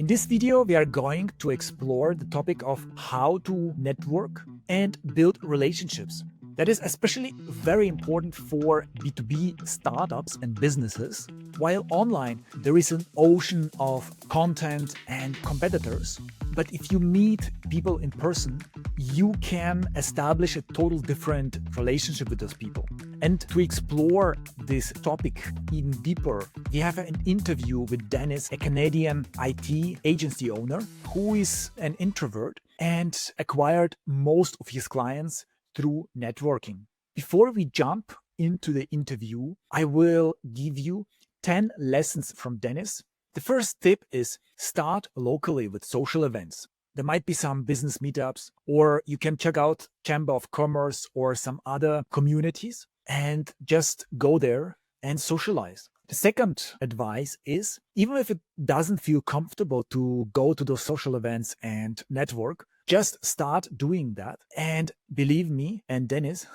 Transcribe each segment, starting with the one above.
In this video, we are going to explore the topic of how to network and build relationships. That is especially very important for B2B startups and businesses. While online, there is an ocean of content and competitors. But if you meet people in person, you can establish a total different relationship with those people. And to explore this topic even deeper, we have an interview with Dennis, a Canadian IT agency owner who is an introvert and acquired most of his clients through networking. Before we jump into the interview, I will give you 10 lessons from Dennis. The first tip is start locally with social events. There might be some business meetups, or you can check out Chamber of Commerce or some other communities and just go there and socialize. The second advice is, even if it doesn't feel comfortable to go to those social events and network, just start doing that. And believe me and Dennis,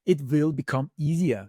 it will become easier.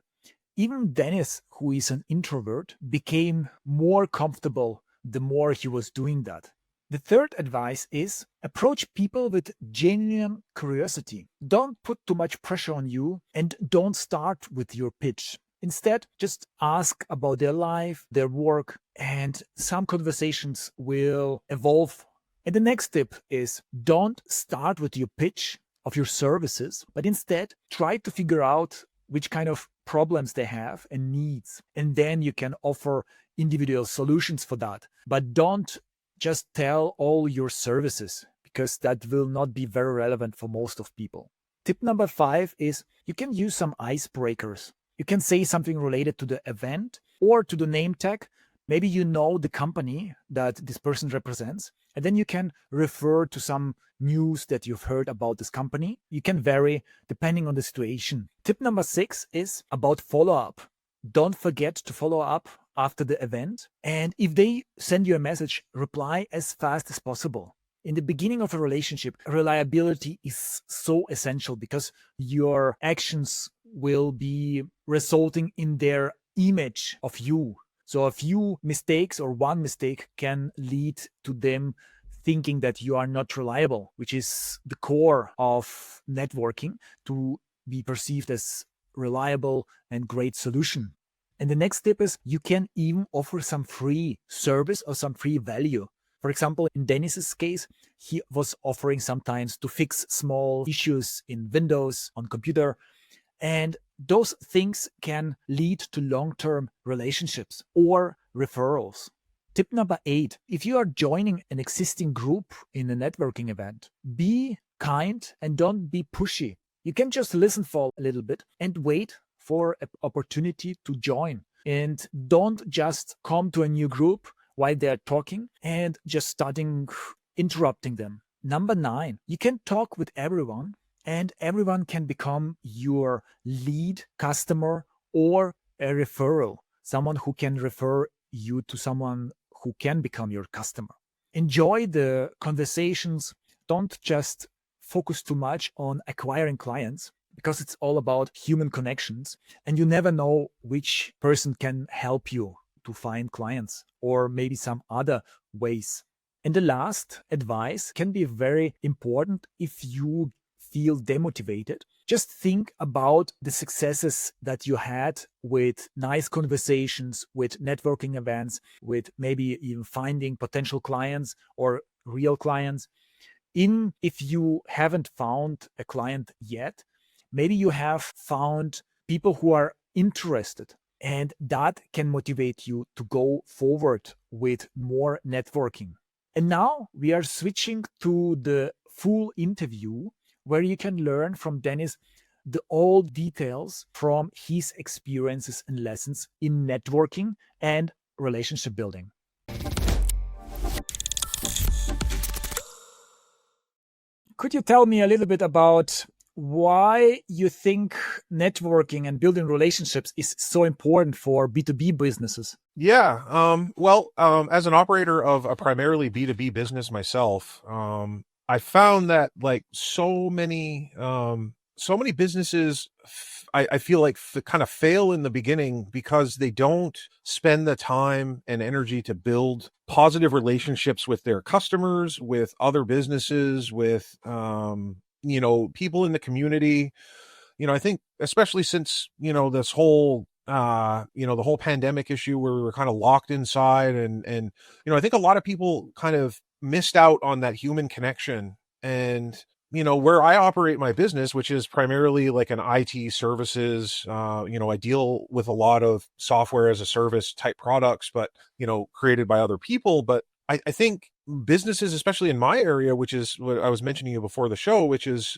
Even Dennis, who is an introvert, became more comfortable the more he was doing that. The third advice is approach people with genuine curiosity. Don't put too much pressure on you and don't start with your pitch. Instead, just ask about their life, their work, and some conversations will evolve. And the next tip is don't start with your pitch of your services, but instead try to figure out which kind of problems they have and needs. And then you can offer individual solutions for that. But don't just tell all your services, because that will not be very relevant for most of people. Tip number 5 is you can use some icebreakers. You can say something related to the event or to the name tag. Maybe you know the company that this person represents, and then you can refer to some news that you've heard about this company. You can vary depending on the situation. Tip number 6 is about follow-up. Don't forget to follow up after the event. And if they send you a message, reply as fast as possible. In the beginning of a relationship, reliability is so essential because your actions will be resulting in their image of you. So a few mistakes or one mistake can lead to them thinking that you are not reliable, which is the core of networking, to be perceived as reliable and great solution. And the next tip is you can even offer some free service or some free value. For example, in Dennis's case, he was offering sometimes to fix small issues in Windows on computer. And those things can lead to long-term relationships or referrals. Tip number 8, if you are joining an existing group in a networking event, be kind and don't be pushy. You can just listen for a little bit and wait for an opportunity to join. And don't just come to a new group while they're talking and just starting interrupting them. Number 9, you can talk with everyone and everyone can become your lead customer or a referral, someone who can refer you to someone who can become your customer. Enjoy the conversations. Don't just focus too much on acquiring clients, because it's all about human connections and you never know which person can help you to find clients or maybe some other ways. And the last advice can be very important if you feel demotivated. Just think about the successes that you had with nice conversations, with networking events, with maybe even finding potential clients or real clients. Even if you haven't found a client yet, maybe you have found people who are interested, and that can motivate you to go forward with more networking. And now we are switching to the full interview where you can learn from Dennis the all details from his experiences and lessons in networking and relationship building. Could you tell me a little bit about why you think networking and building relationships is so important for B2B businesses? Yeah. As an operator of a primarily B2B business myself, I found that like so many so many businesses, I feel like kind of fail in the beginning because they don't spend the time and energy to build positive relationships with their customers, with other businesses, with, people in the community. I think especially since, this whole, the whole pandemic issue where we were kind of locked inside, and, I think a lot of people kind of missed out on that human connection. And, where I operate my business, which is primarily like an IT services, I deal with a lot of software as a service type products, but, created by other people. But I think businesses, especially in my area, which is what I was mentioning before the show, which is,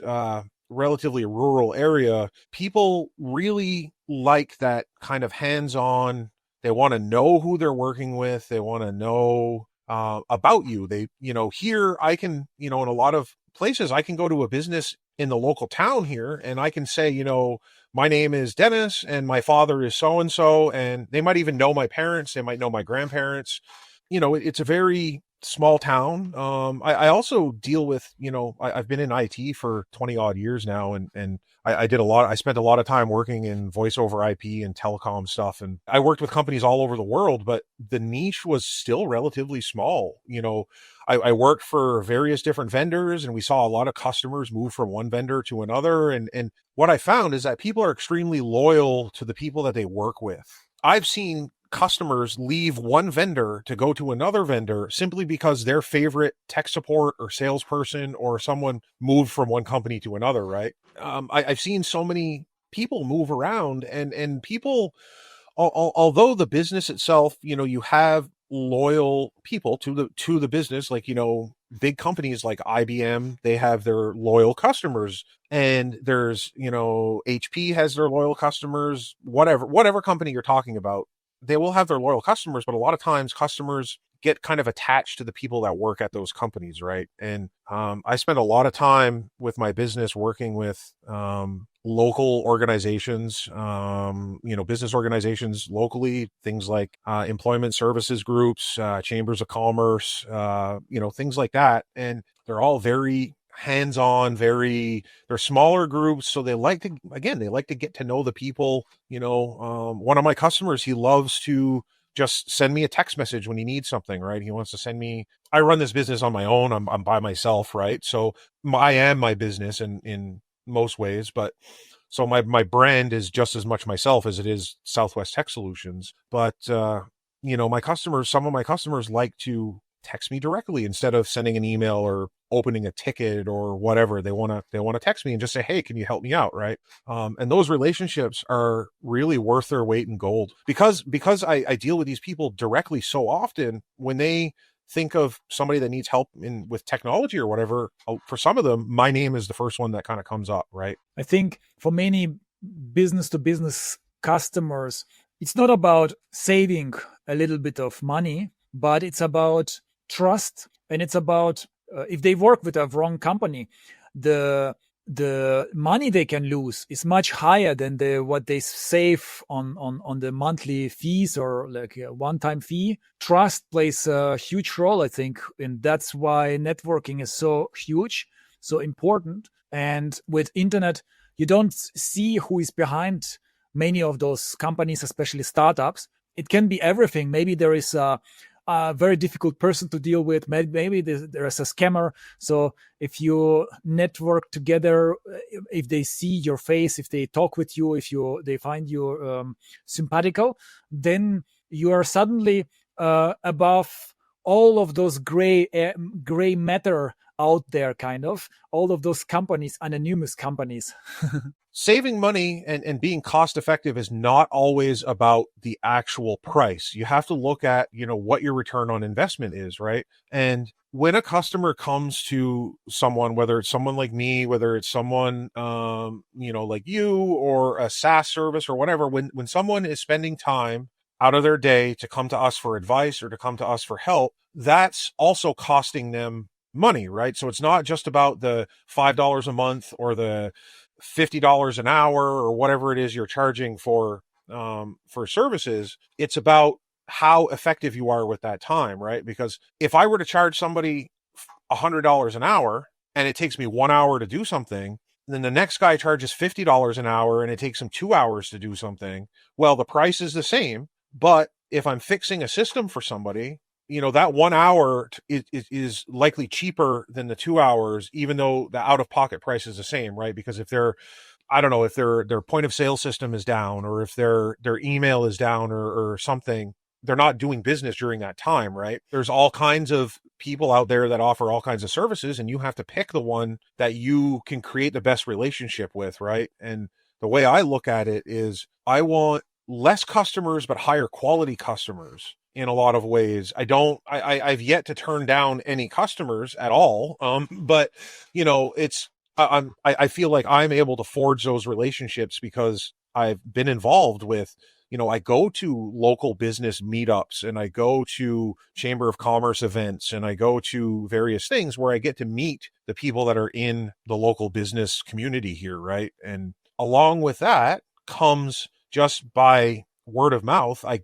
relatively rural area, people really like that kind of hands-on. They want to know who they're working with. They want to know about you. They, here I can, in a lot of places, I can go to a business in the local town here and I can say, my name is Dennis and my father is so-and-so, and they might even know my parents. They might know my grandparents. It's a very small town. I also deal with, I've been in IT for 20 odd years now. And I spent a lot of time working in voice over IP and telecom stuff. And I worked with companies all over the world, but the niche was still relatively small. I worked for various different vendors and we saw a lot of customers move from one vendor to another. And what I found is that people are extremely loyal to the people that they work with. I've seen customers leave one vendor to go to another vendor simply because their favorite tech support or salesperson or someone moved from one company to another, right? I've seen so many people move around, and people, although the business itself, you have loyal people to the business, like, big companies like IBM, they have their loyal customers, and there's, HP has their loyal customers, whatever company you're talking about, they will have their loyal customers, but a lot of times customers get kind of attached to the people that work at those companies, right? And I spend a lot of time with my business working with local organizations, business organizations locally, things like employment services groups, chambers of commerce, things like that. And they're all very hands-on, they're smaller groups, so they like to get to know the people. One of my customers, he loves to just send me a text message when he needs something, right? He wants to send me, I run this business on my own. I'm by myself, right? So I am my business in most ways, but so my brand is just as much myself as it is Southwest Tech Solutions. But some of my customers like to text me directly instead of sending an email or opening a ticket or whatever. They want to text me and just say, hey, can you help me out, right? And those relationships are really worth their weight in gold, because I deal with these people directly so often. When they think of somebody that needs help with technology or whatever, for some of them, my name is the first one that kind of comes up, right? I think for many business to business customers, it's not about saving a little bit of money, but it's about trust, and it's about if they work with a wrong company, the money they can lose is much higher than what they save on the monthly fees or like a one-time fee. Trust plays a huge role, I think, and that's why networking is so huge, so important. And with internet, you don't see who is behind many of those companies, especially startups. It can be everything. Maybe there is a very difficult person to deal with. Maybe there is a scammer. So if you network together, if they see your face, if they talk with you, they find you simpatico, then you are suddenly above all of those gray matter out there, kind of all of those companies, anonymous companies. Saving money and being cost effective is not always about the actual price. You have to look at, what your return on investment is, right? And when a customer comes to someone, whether it's someone like me, whether it's someone, like you, or a SaaS service or whatever, when someone is spending time out of their day to come to us for advice or to come to us for help, that's also costing them money, right? So it's not just about the $5 a month or the $50 an hour or whatever it is you're charging for services. It's about how effective you are with that time, right? Because if I were to charge somebody $100 an hour and it takes me 1 hour to do something, then the next guy charges $50 an hour and it takes him 2 hours to do something. Well, the price is the same, but if I'm fixing a system for somebody, that 1 hour is likely cheaper than the 2 hours, even though the out of pocket price is the same, right? Because if I don't know, if their point of sale system is down, or if their email is down, or something, they're not doing business during that time, right? There's all kinds of people out there that offer all kinds of services, and you have to pick the one that you can create the best relationship with, right? And the way I look at it is I want less customers, but higher quality customers in a lot of ways. I've yet to turn down any customers at all. But I feel like I'm able to forge those relationships because I've been involved with, I go to local business meetups, and I go to Chamber of Commerce events, and I go to various things where I get to meet the people that are in the local business community here, right? And along with that comes, just by word of mouth, I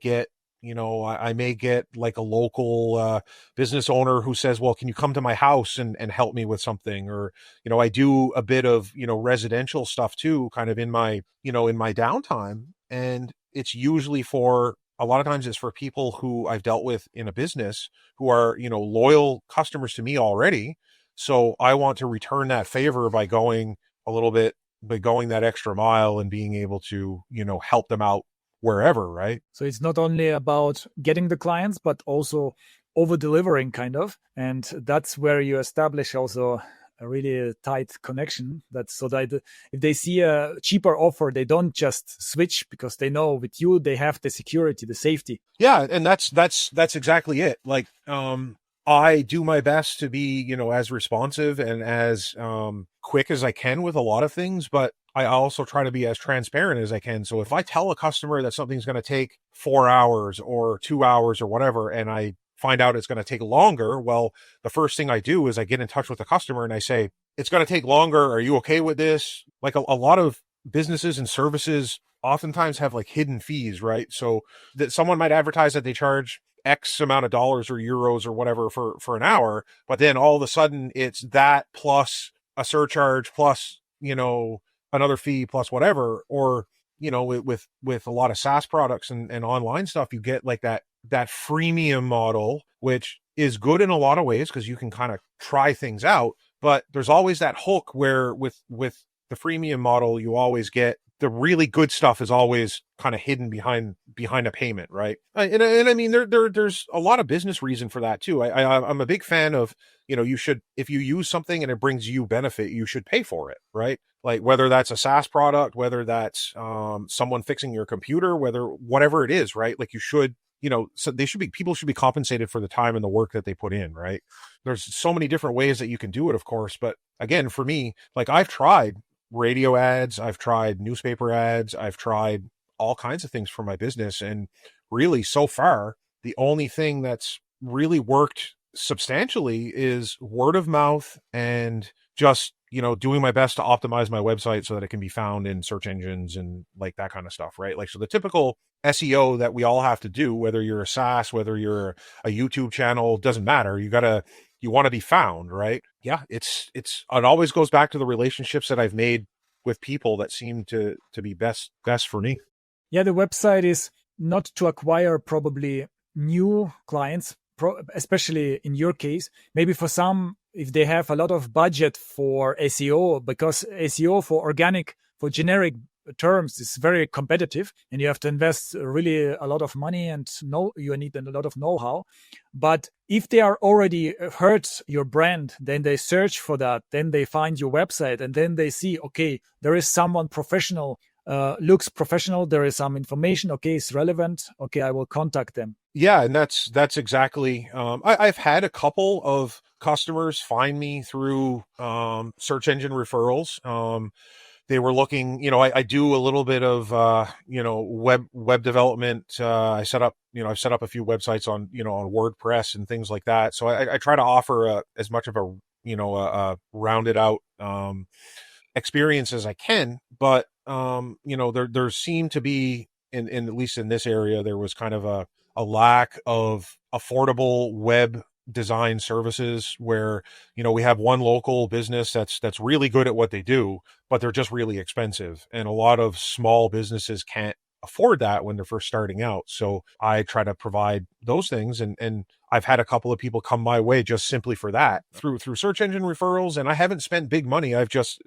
may get like a local business owner who says, well, can you come to my house and help me with something? Or, I do a bit of, residential stuff too, kind of in my downtime. And it's usually a lot of times it's for people who I've dealt with in a business who are, loyal customers to me already. So I want to return that favor by going that extra mile and being able to, help them out wherever, right? So it's not only about getting the clients, but also over delivering, kind of. And that's where you establish also a really tight connection. That's so that if they see a cheaper offer, they don't just switch, because they know with you they have the security, the safety. Yeah, and that's exactly it. Like, I do my best to be, as responsive and as quick as I can with a lot of things, but I also try to be as transparent as I can. So if I tell a customer that something's going to take 4 hours or 2 hours or whatever, and I find out it's going to take longer, well, the first thing I do is I get in touch with the customer and I say, it's going to take longer. Are you okay with this? Like a lot of businesses and services oftentimes have like hidden fees, right? So that someone might advertise that they charge X amount of dollars or euros or whatever for an hour, but then all of a sudden it's that plus a surcharge plus, another fee plus whatever. Or, with a lot of SaaS products and online stuff, you get like that freemium model, which is good in a lot of ways because you can kind of try things out. But there's always that hook where with the freemium model, you always get the really good stuff is always kind of hidden behind a payment, right? And I mean, there's a lot of business reason for that too. I'm a big fan of, you should, if you use something and it brings you benefit, you should pay for it, right? Like whether that's a SaaS product, whether that's someone fixing your computer, whatever it is, right? Like you should, so people should be compensated for the time and the work that they put in, right? There's so many different ways that you can do it, of course. But again, for me, like I've tried radio ads, I've tried newspaper ads, I've tried all kinds of things for my business. And really, so far, the only thing that's really worked substantially is word of mouth and just, doing my best to optimize my website so that it can be found in search engines and like that kind of stuff, right? Like, so the typical SEO that we all have to do, whether you're a SaaS, whether you're a YouTube channel, doesn't matter. You want to be found, right? Yeah, it always goes back to the relationships that I've made with people that seem to be best for me. Yeah, the website is not to acquire probably new clients, especially in your case. Maybe for some, if they have a lot of budget for SEO, because SEO for generic terms is very competitive, and you have to invest really a lot of money and you need a lot of know-how. But if they are already heard your brand, then they search for that, then they find your website, and then they see, okay, there is someone professional, looks professional, there is some information, okay, it's relevant, okay, I will contact them. Yeah, and that's exactly. I've had a couple of customers find me through search engine referrals. They were looking, I do a little bit of, web development. I've set up a few websites on, on WordPress and things like that. So I try to offer as much of a rounded out experience as I can. But, there seemed to be, in at least in this area, there was kind of a lack of affordable web design services where, we have one local business that's really good at what they do, but they're just really expensive. And a lot of small businesses can't afford that when they're first starting out. So I try to provide those things, and I've had a couple of people come my way just simply for that through search engine referrals. And I haven't spent big money. I've just,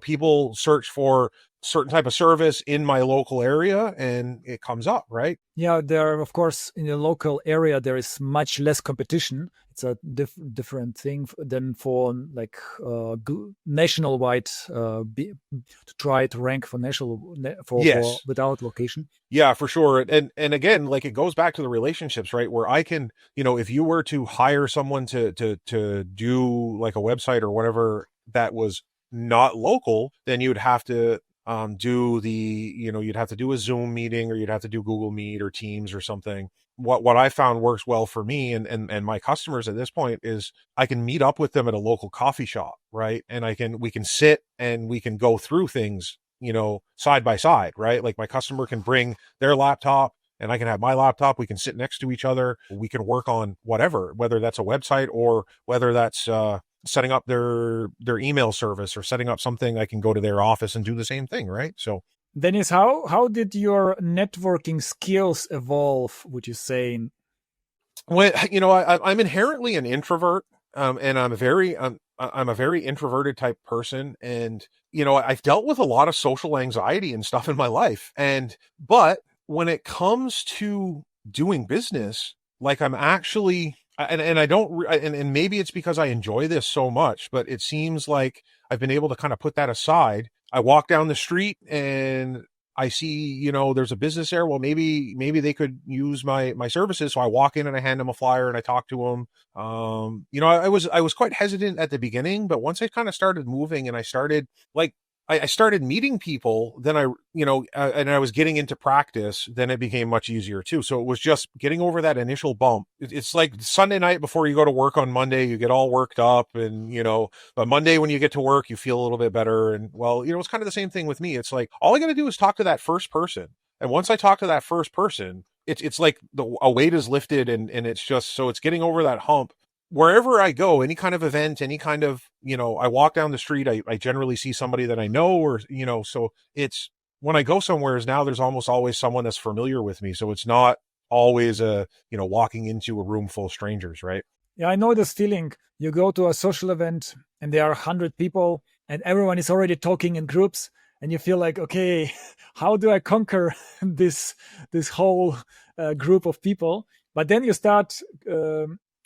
people search for certain type of service in my local area and it comes up, right? Yeah, there, of course, in the local area, there is much less competition. It's a different thing than for like national-wide to try to rank for for Yes. without location. Yeah, for sure. And again, like it goes back to the relationships, right? Where I can, if you were to hire someone to do like a website or whatever that was not local, then you'd have to you'd have to do a Zoom meeting, or you'd have to do Google Meet or Teams or something. What I found works well for me and my customers at this point is I can meet up with them at a local coffee shop, right? And we can sit and we can go through things, side by side, right? Like my customer can bring their laptop and I can have my laptop. We can sit next to each other. We can work on whatever, whether that's a website or whether that's setting up their email service, or setting up something. I can go to their office and do the same thing, right? So Dennis, how did your networking skills evolve, would you say? when I'm inherently an introvert, and I'm a very introverted type person, and I've dealt with a lot of social anxiety and stuff in my life, but when it comes to doing business, like I'm actually, and I don't, and maybe it's because I enjoy this so much, but it seems like I've been able to kind of put that aside. I walk down the street and I see, there's a business there. Well, maybe they could use my services. So I walk in and I hand them a flyer and I talk to them. I was quite hesitant at the beginning, but once I kind of started moving and I started I started meeting people, then and I was getting into practice, then it became much easier too. So it was just getting over that initial bump. It's like Sunday night before you go to work on Monday, you get all worked up, and, but Monday when you get to work, you feel a little bit better. And well, it's kind of the same thing with me. It's like, all I got to do is talk to that first person. And once I talk to that first person, it's like a weight is lifted, and it's just, so it's getting over that hump. Wherever I go, any kind of event, any kind of, I walk down the street, I generally see somebody that I know, or, so it's, when I go somewhere now, there's almost always someone that's familiar with me. So it's not always walking into a room full of strangers, right? Yeah, I know this feeling. You go to a social event and there are 100 people and everyone is already talking in groups, and you feel like, okay, how do I conquer this whole group of people? But then you start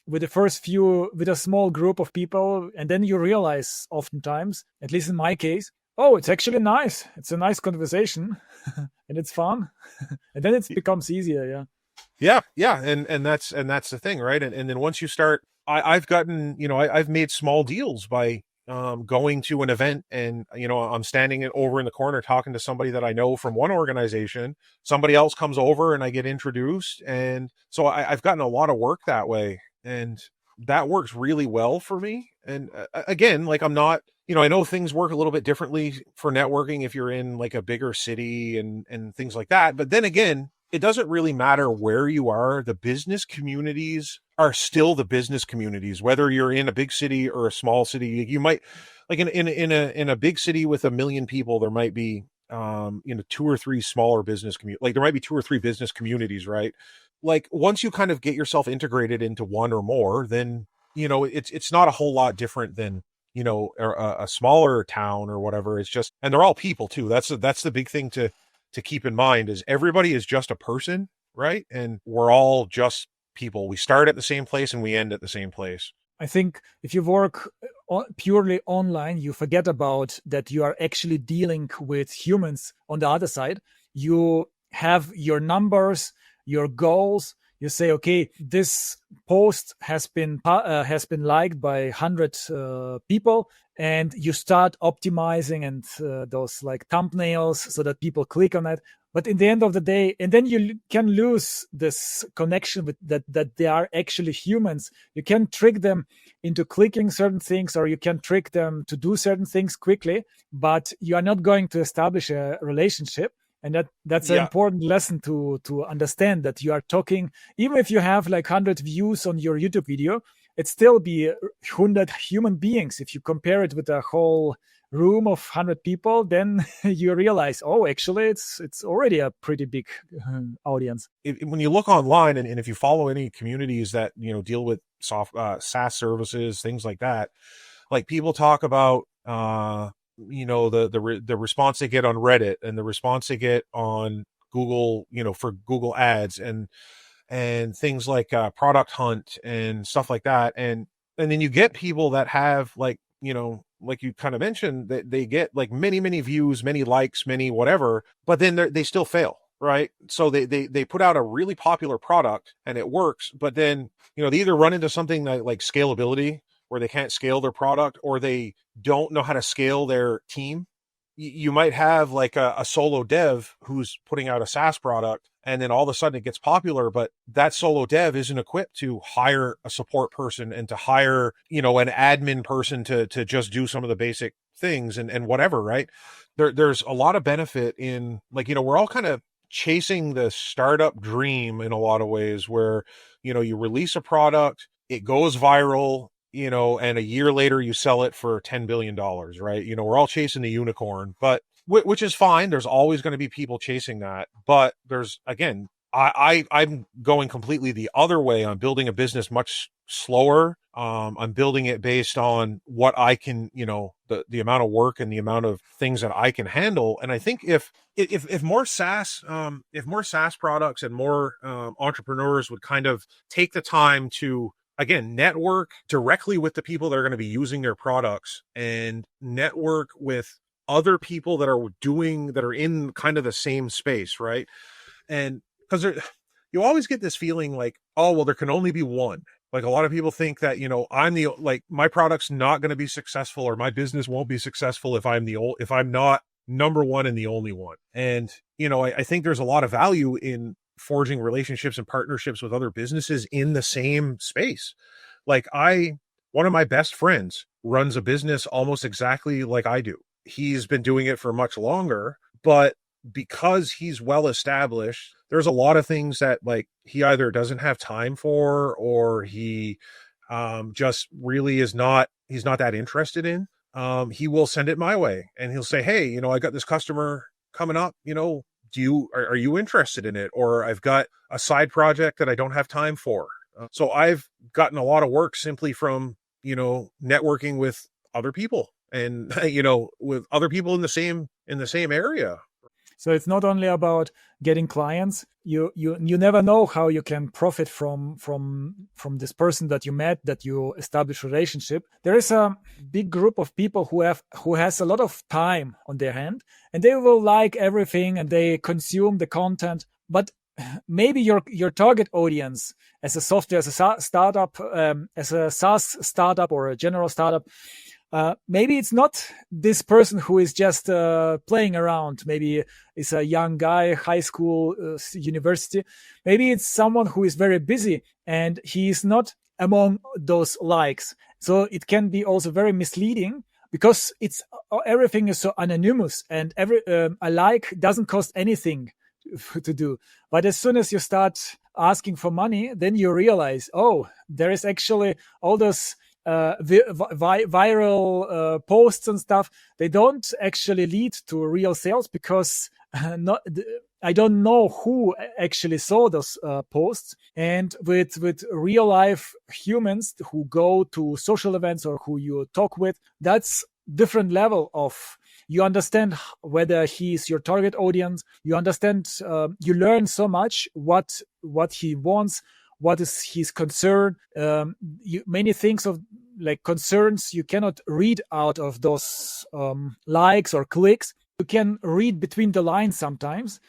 with a small group of people, and then you realize oftentimes, at least in my case, oh, it's actually nice. It's a nice conversation and it's fun. And then it becomes easier. Yeah. And that's the thing, right? And then once you start, I've gotten, I've made small deals by going to an event, and, I'm standing over in the corner talking to somebody that I know from one organization. Somebody else comes over and I get introduced. And so I've gotten a lot of work that way. And that works really well for me. And again, like I'm not, I know things work a little bit differently for networking if you're in like a bigger city and things like that. But then again, it doesn't really matter where you are. The business communities are still the business communities, whether you're in a big city or a small city. You might, like in a big city with 1 million people, there might be, 2 or 3 smaller business like there might be 2 or 3 business communities, right? Like once you kind of get yourself integrated into one or more, then, it's not a whole lot different than, a smaller town or whatever. It's just, and they're all people too. That's the big thing to keep in mind, is everybody is just a person, right? And we're all just people. We start at the same place and we end at the same place. I think if you work purely online, you forget about that you are actually dealing with humans on the other side. You have your numbers, your goals. You say, okay, this post has been liked by 100 people, and you start optimizing and those like thumbnails so that people click on it. But in the end of the day, and then you can lose this connection with that they are actually humans. You can trick them into clicking certain things, or you can trick them to do certain things quickly, but you are not going to establish a relationship. And that's an important lesson to understand, that you are talking, even if you have like 100 views on your YouTube video, it still be 100 human beings. If you compare it with a whole room of 100 people, then you realize, oh, actually it's already a pretty big audience. When you look online, and if you follow any communities that deal with SaaS services, things like that, like people talk about the response they get on Reddit and the response they get on Google, for Google ads, and things like Product Hunt and stuff like that, and then you get people that have like you kind of mentioned, that they get like many views, many likes, many whatever, but then they still fail, right? So they put out a really popular product and it works, but then they either run into something like scalability, where they can't scale their product, or they don't know how to scale their team. You might have like a solo dev who's putting out a SaaS product, and then all of a sudden it gets popular, but that solo dev isn't equipped to hire a support person and to hire, an admin person to just do some of the basic things and whatever, right? There's a lot of benefit in, like, we're all kind of chasing the startup dream in a lot of ways, where, you release a product, it goes viral, and a year later you sell it for $10 billion, right? We're all chasing the unicorn, but which is fine. There's always going to be people chasing that. But there's, again, I'm going completely the other way. I'm building a business much slower. I'm building it based on what I can, the amount of work and the amount of things that I can handle. And I think if more SaaS, if more SaaS products and more entrepreneurs would kind of take the time to, again, network directly with the people that are going to be using their products, and network with other people that are in kind of the same space, right? And because you always get this feeling like, oh, well, there can only be one. Like, a lot of people think that, my product's not going to be successful, or my business won't be successful if I'm not number one and the only one. And, I think there's a lot of value in forging relationships and partnerships with other businesses in the same space. Like, one of my best friends runs a business almost exactly like I do. He's been doing it for much longer, but because he's well established, there's a lot of things that, like, he either doesn't have time for, or he just really he's not that interested in. He will send it my way, and he'll say, hey, I got this customer coming up, are you interested in it? Or I've got a side project that I don't have time for. So I've gotten a lot of work simply from, networking with other people, and, with other people in the same area. So it's not only about getting clients. You never know how you can profit from this person that you met, that you establish relationship. There is a big group of people who has a lot of time on their hand, and they will like everything and they consume the content. But maybe your target audience as a software, as a startup, as a SaaS startup or a general startup, maybe it's not this person who is just playing around. Maybe it's a young guy, high school, university. Maybe it's someone who is very busy and he is not among those likes. So it can be also very misleading, because everything is so anonymous, and a like doesn't cost anything to do. But as soon as you start asking for money, then you realize, oh, there is actually all those viral posts and stuff. They don't actually lead to real sales, because I don't know who actually saw those posts. And with real life humans who go to social events or who you talk with, that's different level of, you understand whether he's your target audience. You understand, you learn so much what he wants, what is his concern. Many things of like concerns you cannot read out of those likes or clicks. You can read between the lines sometimes,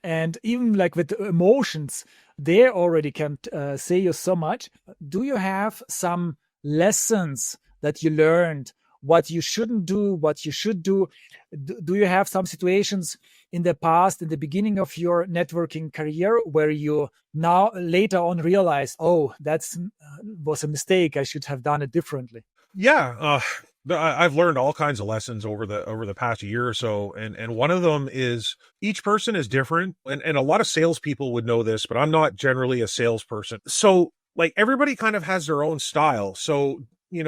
and even like with emotions, they already can say you so much. Do you have some lessons that you learned? What you shouldn't do, what you should do? Do you have some situations in the past, in the beginning of your networking career, where you now later on realize, oh, that's was a mistake, I should have done it differently? Yeah, I've learned all kinds of lessons over the past year or so, and one of them is each person is different, and a lot of salespeople would know this, but I'm not generally a salesperson. So like everybody kind of has their own style. So,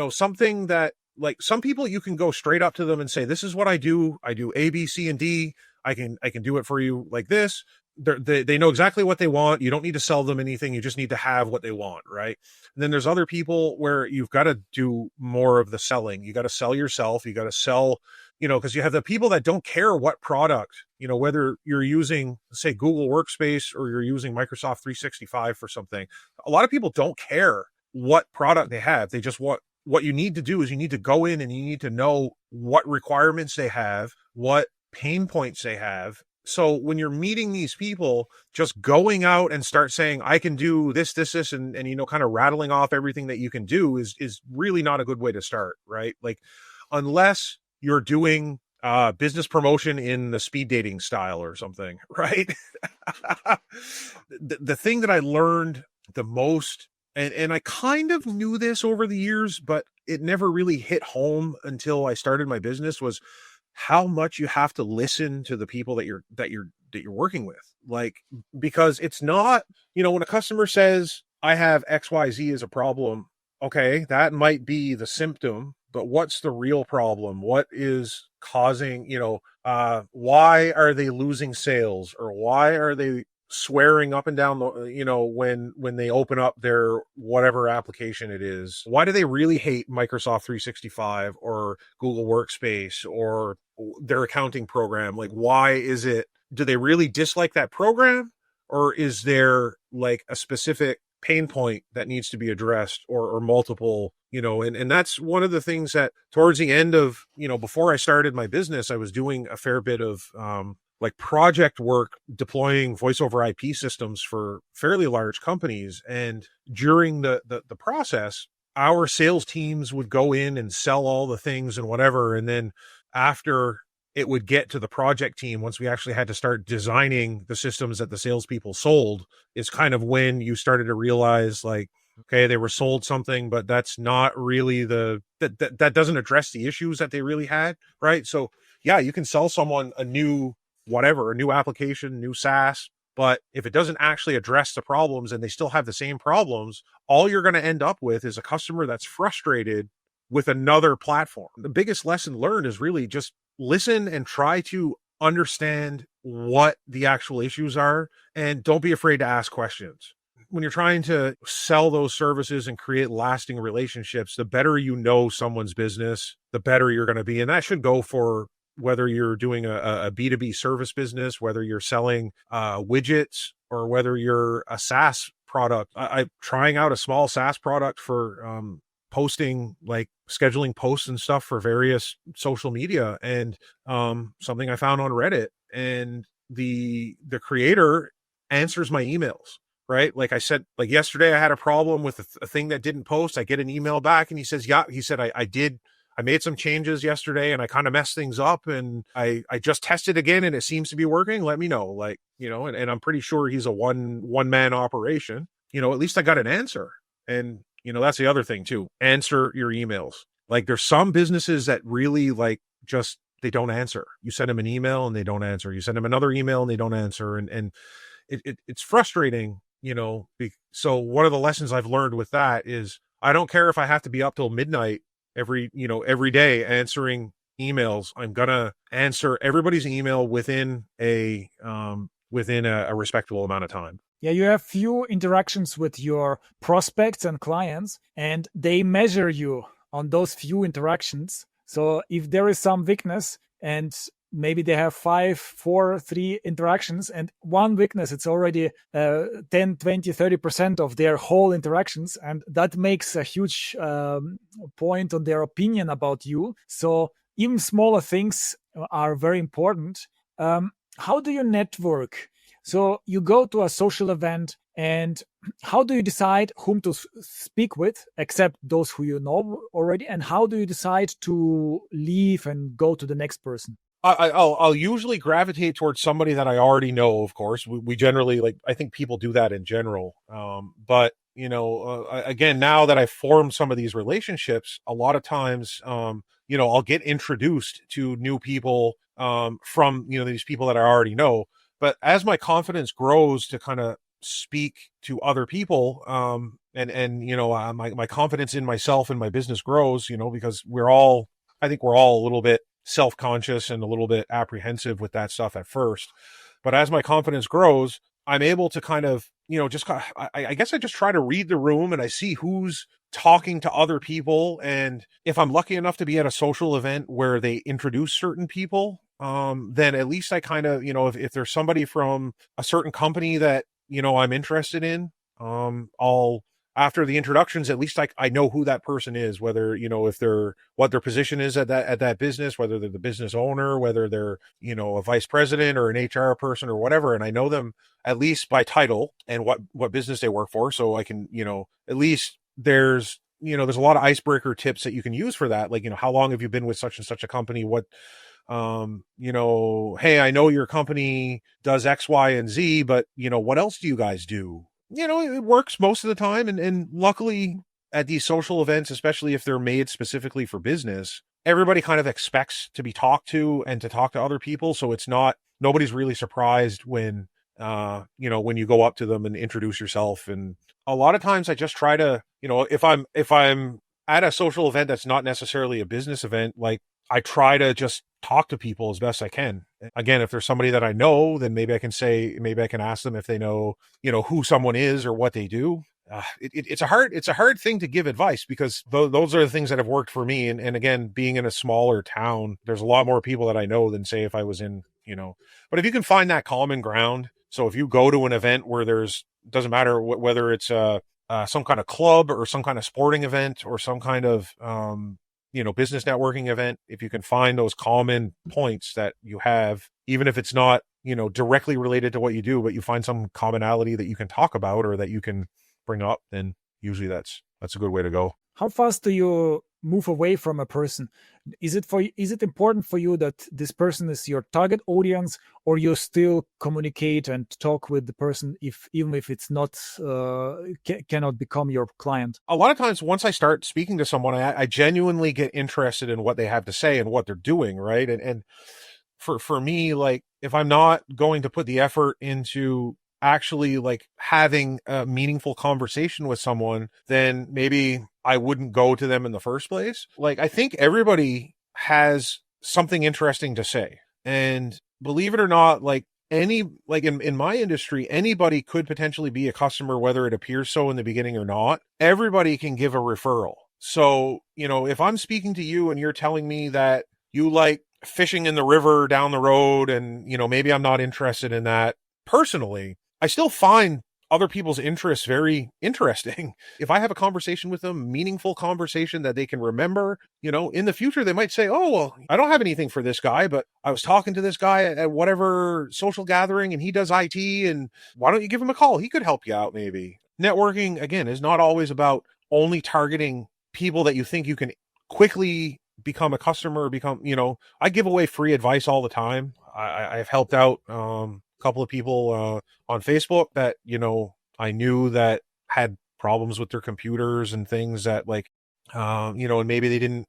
something that, like, some people you can go straight up to them and say, this is what I do. I do A, B, C, and D. I can do it for you like this. They know exactly what they want. You don't need to sell them anything. You just need to have what they want, right? And then there's other people where you've got to do more of the selling. You got to sell yourself. You got to sell, because you have the people that don't care what product, whether you're using, say, Google Workspace or you're using Microsoft 365 for something. A lot of people don't care what product they have. They just want, what you need to do is you need to go in and you need to know what requirements they have, what pain points they have. So when you're meeting these people, just going out and start saying, I can do this, and kind of rattling off everything that you can do is really not a good way to start, right? Like, unless you're doing business promotion in the speed dating style or something, right? The thing that I learned the most, and I kind of knew this over the years, but it never really hit home until I started my business, was how much you have to listen to the people that you're working with. Like, because it's not, when a customer says, I have XYZ as a problem, okay, that might be the symptom, but what's the real problem? What is causing, why are they losing sales, or why are they swearing up and down the, when they open up their whatever application it is? Why do they really hate Microsoft 365 or Google Workspace or their accounting program? Like, why is it, do they really dislike that program, or is there like a specific pain point that needs to be addressed, or multiple, and that's one of the things that towards the end of, before I started my business, I was doing a fair bit of like project work deploying voice over IP systems for fairly large companies. And during the process, our sales teams would go in and sell all the things and whatever. And then after it would get to the project team, once we actually had to start designing the systems that the salespeople sold, is kind of when you started to realize, like, okay, they were sold something, but that's not really that doesn't address the issues that they really had, right? So yeah, you can sell someone a new application, new SaaS, but if it doesn't actually address the problems and they still have the same problems, all you're going to end up with is a customer that's frustrated with another platform. The biggest lesson learned is really just listen and try to understand what the actual issues are, and don't be afraid to ask questions. When you're trying to sell those services and create lasting relationships, the better you know someone's business, the better you're going to be. And that should go for whether you're doing a B2B service business, whether you're selling widgets, or whether you're a SaaS product. I'm trying out a small SaaS product for posting, like scheduling posts and stuff for various social media, and something I found on Reddit, and the creator answers my emails, right? Like I said, like yesterday I had a problem with a thing that didn't post. I get an email back and he says, yeah, he said, I made some changes yesterday and I kind of messed things up, and I just tested again and it seems to be working. Let me know. Like, and I'm pretty sure he's a one man operation. At least I got an answer. And that's the other thing too. Answer your emails. Like, there's some businesses that really, like, just, they don't answer. You send them an email and they don't answer. You send them another email and they don't answer. And it's frustrating, so one of the lessons I've learned with that is, I don't care if I have to be up till midnight every day answering emails. I'm gonna answer everybody's email within a respectable amount of time. Yeah, you have few interactions with your prospects and clients, and they measure you on those few interactions. So if there is some weakness, and maybe they have 5, 4, 3 interactions, and one weakness, it's already 10, 20, 30% of their whole interactions. And that makes a huge point on their opinion about you. So even smaller things are very important. How do you network? So you go to a social event, and how do you decide whom to speak with, except those who you know already? And how do you decide to leave and go to the next person? I'll usually gravitate towards somebody that I already know. Of course, we generally, like, I think people do that in general. But again, now that I've formed some of these relationships, a lot of times, I'll get introduced to new people from these people that I already know. But as my confidence grows to kind of speak to other people, my confidence in myself and my business grows, because I think we're all a little bit self-conscious and a little bit apprehensive with that stuff at first. But as my confidence grows, I'm able to kind of, I guess I just try to read the room, and I see who's talking to other people. And if I'm lucky enough to be at a social event where they introduce certain people, then at least I kind of, if there's somebody from a certain company that, I'm interested in, I'll, after the introductions, at least I know who that person is, whether, what their position is at that business, whether they're the business owner, whether they're, a vice president or an HR person or whatever. And I know them at least by title and what business they work for. So I can, at least there's a lot of icebreaker tips that you can use for that. Like, how long have you been with such and such a company? What, hey, I know your company does X, Y, and Z, but, what else do you guys do? It works most of the time. And luckily at these social events, especially if they're made specifically for business, everybody kind of expects to be talked to and to talk to other people. So nobody's really surprised when you go up to them and introduce yourself. And a lot of times I just try to, if I'm at a social event that's not necessarily a business event, like I try to just talk to people as best I can. Again, if there's somebody that I know, then maybe I can ask them if they know, who someone is or what they do. It's a hard thing to give advice, because those are the things that have worked for me. And again, being in a smaller town, there's a lot more people that I know than say if I was in, but if you can find that common ground. So if you go to an event where doesn't matter whether it's some kind of club or some kind of sporting event or some kind of, business networking event, if you can find those common points that you have, even if it's not, directly related to what you do, but you find some commonality that you can talk about or that you can bring up, then usually that's a good way to go. How fast do you move away from a person? Is it important for you that this person is your target audience, or you still communicate and talk with the person even if it's not cannot become your client? A lot of times once I start speaking to someone, I genuinely get interested in what they have to say and what they're doing, right? And for me, like, if I'm not going to put the effort into actually like having a meaningful conversation with someone, then maybe I wouldn't go to them in the first place. Like, I think everybody has something interesting to say. And believe it or not, like in my industry, anybody could potentially be a customer, whether it appears so in the beginning or not. Everybody can give a referral. So, if I'm speaking to you and you're telling me that you like fishing in the river down the road, and, maybe I'm not interested in that personally, I still find other people's interests very interesting. If I have a conversation with them, meaningful conversation that they can remember, in the future, they might say, oh, well, I don't have anything for this guy, but I was talking to this guy at whatever social gathering and he does IT, and why don't you give him a call? He could help you out maybe. Networking, again, is not always about only targeting people that you think you can quickly become a customer, I give away free advice all the time. I've helped out, couple of people on Facebook that I knew that had problems with their computers and things that, like, and maybe they didn't,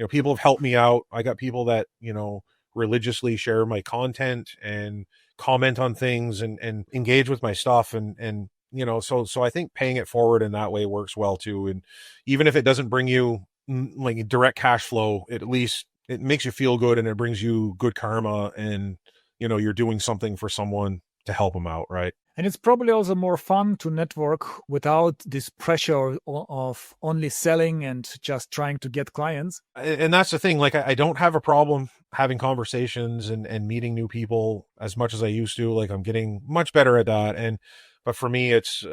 people have helped me out. I got people that religiously share my content and comment on things and engage with my stuff, and so I think paying it forward in that way works well too. And even if it doesn't bring you like direct cash flow, at least it makes you feel good and it brings you good karma, and you're doing something for someone to help them out, right? And it's probably also more fun to network without this pressure of only selling and just trying to get clients. And that's the thing. Like, I don't have a problem having conversations and meeting new people as much as I used to. Like, I'm getting much better at that. But for me, it's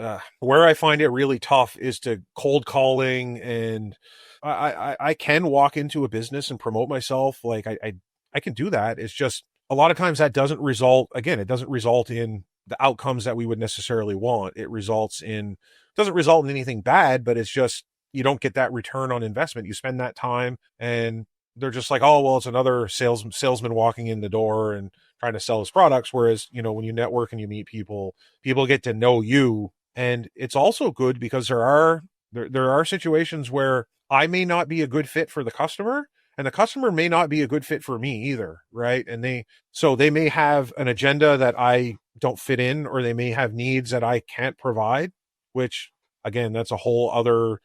where I find it really tough is to cold calling. And I can walk into a business and promote myself. Like, I can do that. It's just, a lot of times that doesn't result in the outcomes that we would necessarily want. It doesn't result in anything bad, but it's just, you don't get that return on investment. You spend that time and they're just like, oh, well, it's another salesman walking in the door and trying to sell his products. Whereas, when you network and you meet people get to know you. And it's also good because there are situations where I may not be a good fit for the customer, and the customer may not be a good fit for me either, right? And they may have an agenda that I don't fit in, or they may have needs that I can't provide, which again, that's a whole other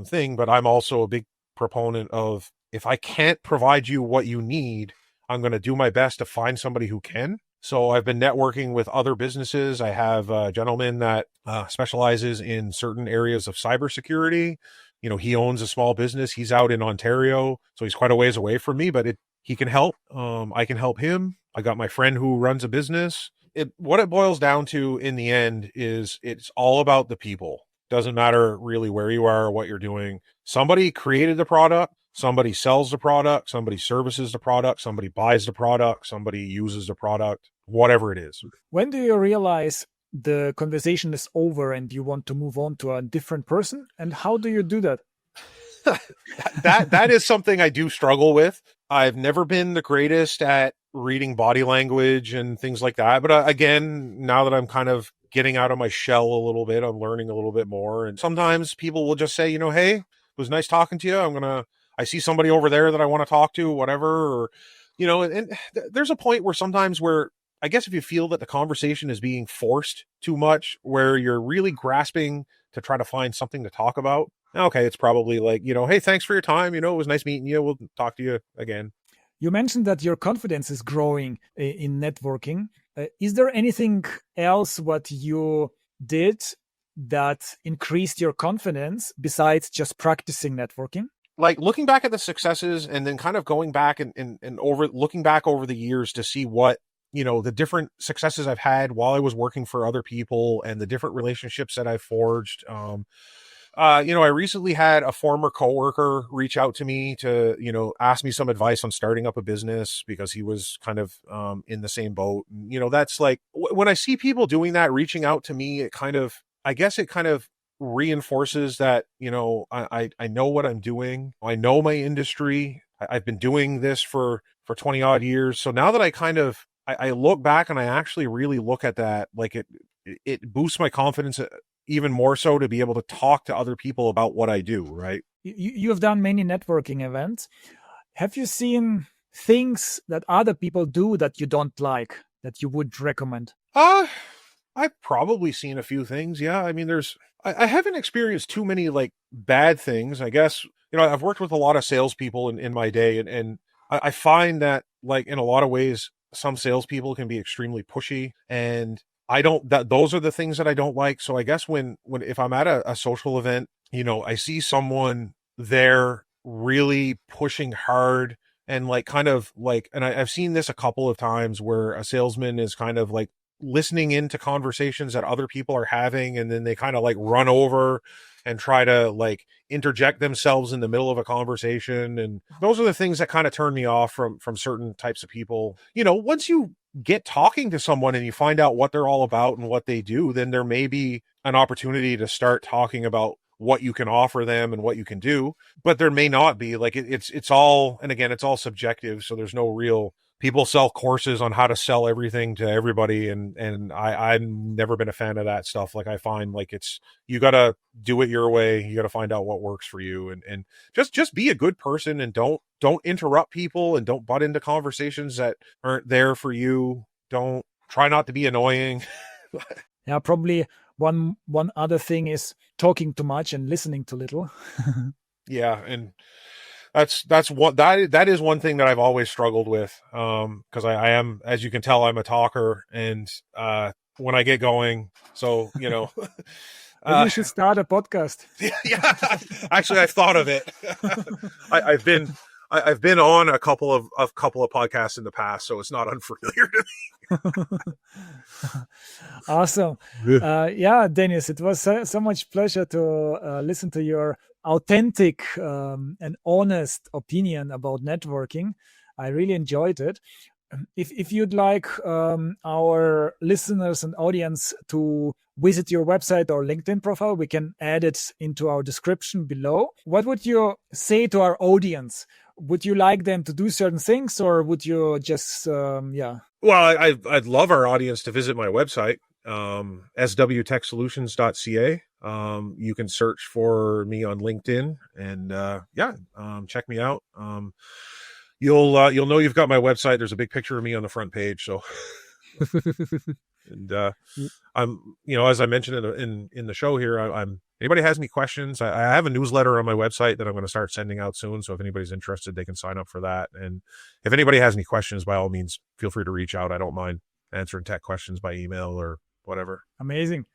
thing. But I'm also a big proponent of, if I can't provide you what you need, I'm going to do my best to find somebody who can. So I've been networking with other businesses. I have a gentleman that specializes in certain areas of cybersecurity. He owns a small business. He's out in Ontario, so he's quite a ways away from me, but he can help. I can help him. I got my friend who runs a business. What it boils down to in the end is it's all about the people. Doesn't matter really where you are or what you're doing. Somebody created the product. Somebody sells the product, somebody services the product, somebody buys the product, somebody uses the product, whatever it is. When do you realize the conversation is over and you want to move on to a different person? And how do you do that? That is something I do struggle with. I've never been the greatest at reading body language and things like that. But again, now that I'm kind of getting out of my shell a little bit, I'm learning a little bit more. And sometimes people will just say, hey, it was nice talking to you. I see somebody over there that I want to talk to, whatever, or, and there's a point where sometimes where I guess if you feel that the conversation is being forced too much, where you're really grasping to try to find something to talk about, okay, it's probably like, hey, thanks for your time. It was nice meeting you. We'll talk to you again. You mentioned that your confidence is growing in networking. Is there anything else what you did that increased your confidence besides just practicing networking? Like looking back at the successes and then kind of going back and looking back over the years to see what, the different successes I've had while I was working for other people and the different relationships that I've forged. I recently had a former coworker reach out to me to, ask me some advice on starting up a business because he was kind of in the same boat. That's like, when I see people doing that, reaching out to me, it kind of reinforces that, I know what I'm doing. I know my industry. I've been doing this for 20 odd years. So now that I look back and I actually really look at that, like it boosts my confidence even more so to be able to talk to other people about what I do, right? You have done many networking events. Have you seen things that other people do that you don't like, that you would recommend? I've probably seen a few things. Yeah. I mean, I haven't experienced too many like bad things. I guess, I've worked with a lot of salespeople in my day, and I find that, like, in a lot of ways, some salespeople can be extremely pushy, and those are the things that I don't like. So I guess if I'm at a social event, I see someone there really pushing hard and like kind of like, and I've seen this a couple of times where a salesman is kind of like listening into conversations that other people are having, and then they kind of like run over and try to like interject themselves in the middle of a conversation. And those are the things that kind of turn me off from certain types of people. Once you get talking to someone and you find out what they're all about and what they do, then there may be an opportunity to start talking about what you can offer them and what you can do. But there may not be. Like it's all, and again, it's all subjective. So there's no real, people sell courses on how to sell everything to everybody. And I've never been a fan of that stuff. Like, I find like you got to do it your way. You got to find out what works for you, and just be a good person, and don't interrupt people, and don't butt into conversations that aren't there for you. Don't try not to be annoying. Yeah, probably one other thing is talking too much and listening too little. Yeah. And that is one thing that I've always struggled with. Cause I am, as you can tell, I'm a talker, and, when I get going, so, Maybe you should start a podcast. Yeah, actually, I've thought of it. I've been on a couple of podcasts in the past, so it's not unfamiliar to me. Awesome. Yeah, Dennis, it was so much pleasure to listen to your authentic and honest opinion about networking. I really enjoyed it. If you'd like our listeners and audience to visit your website or LinkedIn profile, we can add it into our description below. What would you say to our audience? Would you like them to do certain things, or would you just, Well, I'd love our audience to visit my website, swtechsolutions.ca. You can search for me on LinkedIn and, check me out. you'll know you've got my website. There's a big picture of me on the front page. So, and I'm, as I mentioned in the show here, I'm anybody has any questions, I have a newsletter on my website that I'm going to start sending out soon. So if anybody's interested, they can sign up for that. And if anybody has any questions, by all means, feel free to reach out. I don't mind answering tech questions by email or whatever. Amazing.